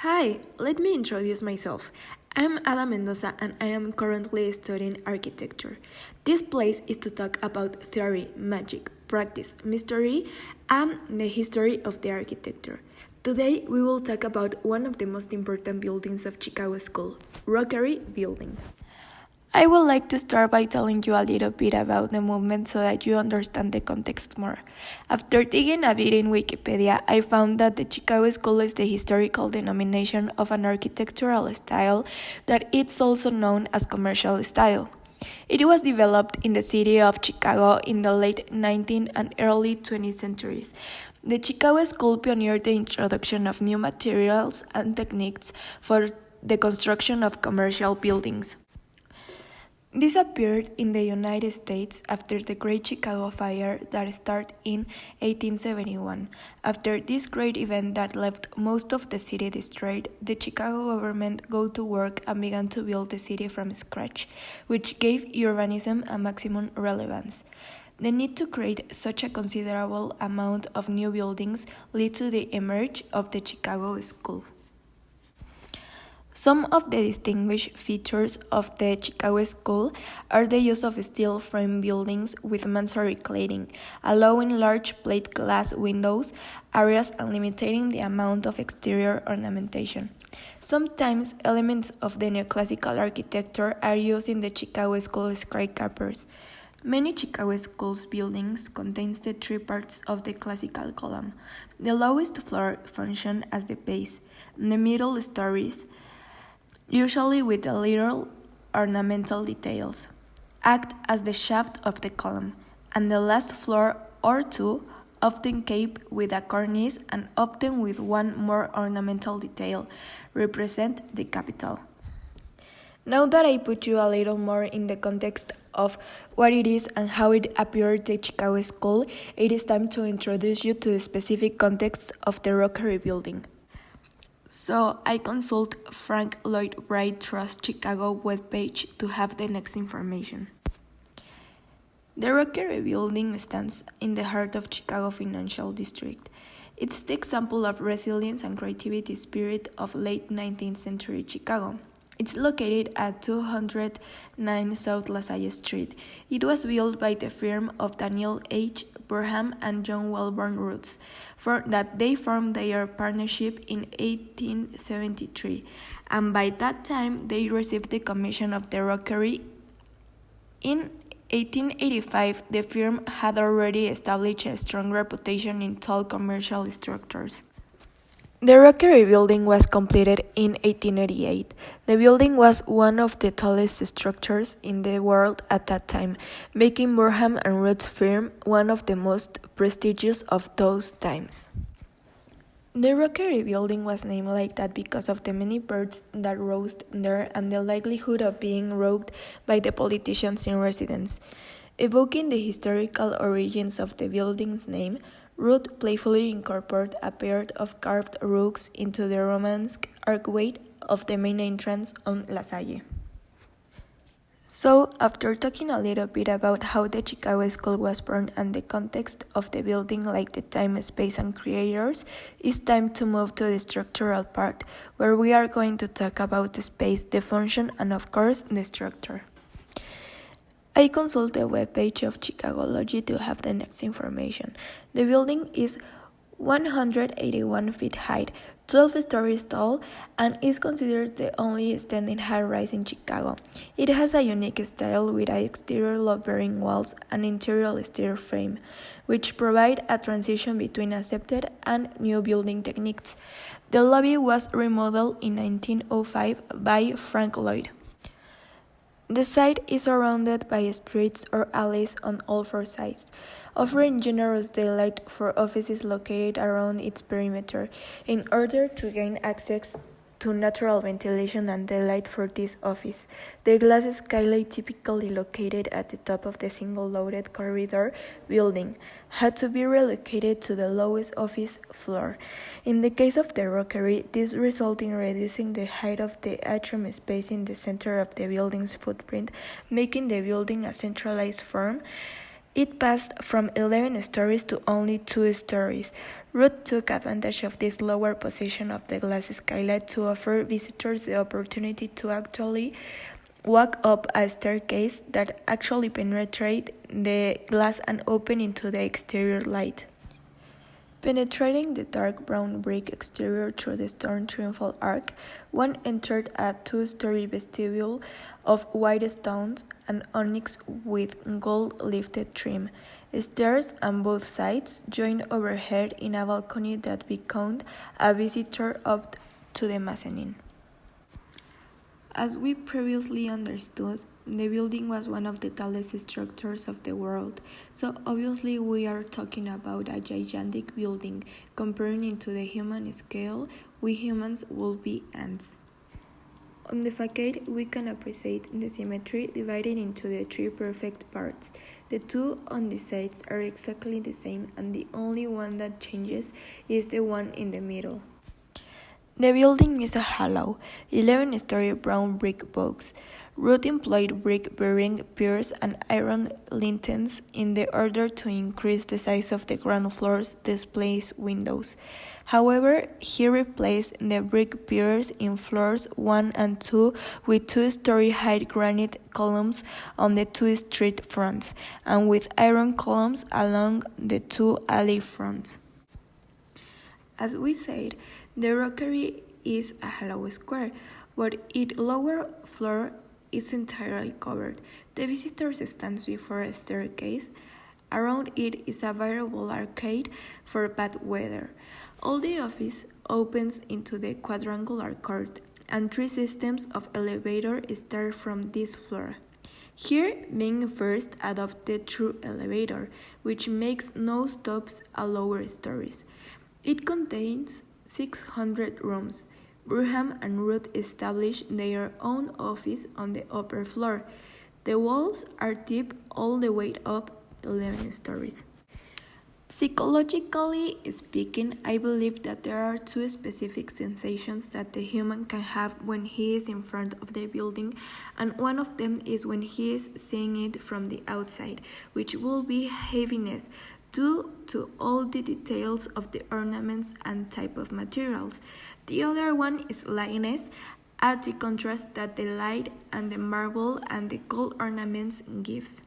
Hi, let me introduce myself. I'm Ada Mendoza and I am currently studying architecture. This place is to talk about theory, magic, practice, mystery, and the history of the architecture. Today we will talk about one of the most important buildings of Chicago School, Rookery Building. I would like to start by telling you a little bit about the movement so that you understand the context more. After digging a bit in Wikipedia, I found that the Chicago School is the historical denomination of an architectural style that is also known as commercial style. It was developed in the city of Chicago in the late 19th and early 20th centuries. The Chicago School pioneered the introduction of new materials and techniques for the construction of commercial buildings. This appeared in the United States after the Great Chicago Fire that started in 1871. After this great event that left most of the city destroyed, the Chicago government got to work and began to build the city from scratch, which gave urbanism a maximum relevance. The need to create such a considerable amount of new buildings led to the emergence of the Chicago School. Some of the distinguished features of the Chicago School are the use of steel frame buildings with masonry cladding, allowing large plate glass windows areas and limiting the amount of exterior ornamentation. Sometimes elements of the neoclassical architecture are used in the Chicago School skyscrapers. Many Chicago School's buildings contain the three parts of the classical column. The lowest floor functions as the base, and the middle stories, usually with the little ornamental details, act as the shaft of the column, and the last floor or two, often capped with a cornice and often with one more ornamental detail, represent the capital. Now that I put you a little more in the context of what it is and how it appeared at the Chicago School, it is time to introduce you to the specific context of the Rookery Building. So I consult Frank Lloyd Wright Trust Chicago webpage to have the next information. The Rookery Building stands in the heart of Chicago Financial District. It's the example of resilience and creativity spirit of late 19th century Chicago. It's located at 209 South LaSalle Street. It was built by the firm of Daniel H. Burham and John Welborn Roots, for that they formed their partnership in 1873, and by that time they received the commission of the Rookery. In 1885, the firm had already established a strong reputation in tall commercial structures. The Rookery Building was completed in 1888. The building was one of the tallest structures in the world at that time, making Burham and Roots firm one of the most prestigious of those times. The Rookery Building was named like that because of the many birds that roost there and the likelihood of being robbed by the politicians in residence. Evoking the historical origins of the building's name, Root playfully incorporated a pair of carved rooks into the Romanesque archway of the main entrance on LaSalle. So, after talking a little bit about how the Chicago School was born and the context of the building like the time, space, and creators, it's time to move to the structural part, where we are going to talk about the space, the function, and of course, the structure. I consult the webpage of Chicagology to have the next information. The building is 181 feet high, 12 stories tall, and is considered the only standing high-rise in Chicago. It has a unique style with exterior load-bearing walls and interior steel frame, which provide a transition between accepted and new building techniques. The lobby was remodeled in 1905 by Frank Lloyd. The site is surrounded by streets or alleys on all four sides, offering generous daylight for offices located around its perimeter in order to gain access to natural ventilation and daylight for this office. The glass skylight, typically located at the top of the single-loaded corridor building, had to be relocated to the lowest office floor. In the case of the Rookery, this resulted in reducing the height of the atrium space in the center of the building's footprint, making the building a centralized form. It passed from 11 stories to only 2 stories. Ruth took advantage of this lower position of the glass skylight to offer visitors the opportunity to actually walk up a staircase that actually penetrated the glass and opened into the exterior light. Penetrating the dark brown brick exterior through the stone triumphal arch, one entered a 2-story vestibule of white stones and onyx with gold-lifted trim. Stairs on both sides joined overhead in a balcony that beckoned a visitor up to the mezzanine. As we previously understood, the building was one of the tallest structures of the world, so obviously we are talking about a gigantic building. Comparing it to the human scale, we humans will be ants. On the facade, we can appreciate the symmetry divided into the 3 perfect parts. The 2 on the sides are exactly the same, and the only one that changes is the one in the middle. The building is a hollow, 11-story brown brick box. Ruth employed brick-bearing piers and iron lintels in the order to increase the size of the ground floor's display windows. However, he replaced the brick piers in floors 1 and 2 with 2-story high granite columns on the 2 street fronts, and with iron columns along the 2 alley fronts. As we said, the Rookery is a hollow square, but its lower floor is entirely covered. The visitor stands before a staircase. Around it is a variable arcade for bad weather. All the office opens into the quadrangular court, and 3 systems of elevators start from this floor. Here, being first adopted through elevator, which makes no stops at lower stories. It contains 600 rooms. Burham and Ruth established their own office on the upper floor. The walls are deep all the way up 11 stories. Psychologically speaking, I believe that there are 2 specific sensations that the human can have when he is in front of the building, and one of them is when he is seeing it from the outside, which will be heaviness, due to all the details of the ornaments and type of materials. The other one is lightness, at the contrast that the light and the marble and the gold ornaments gives.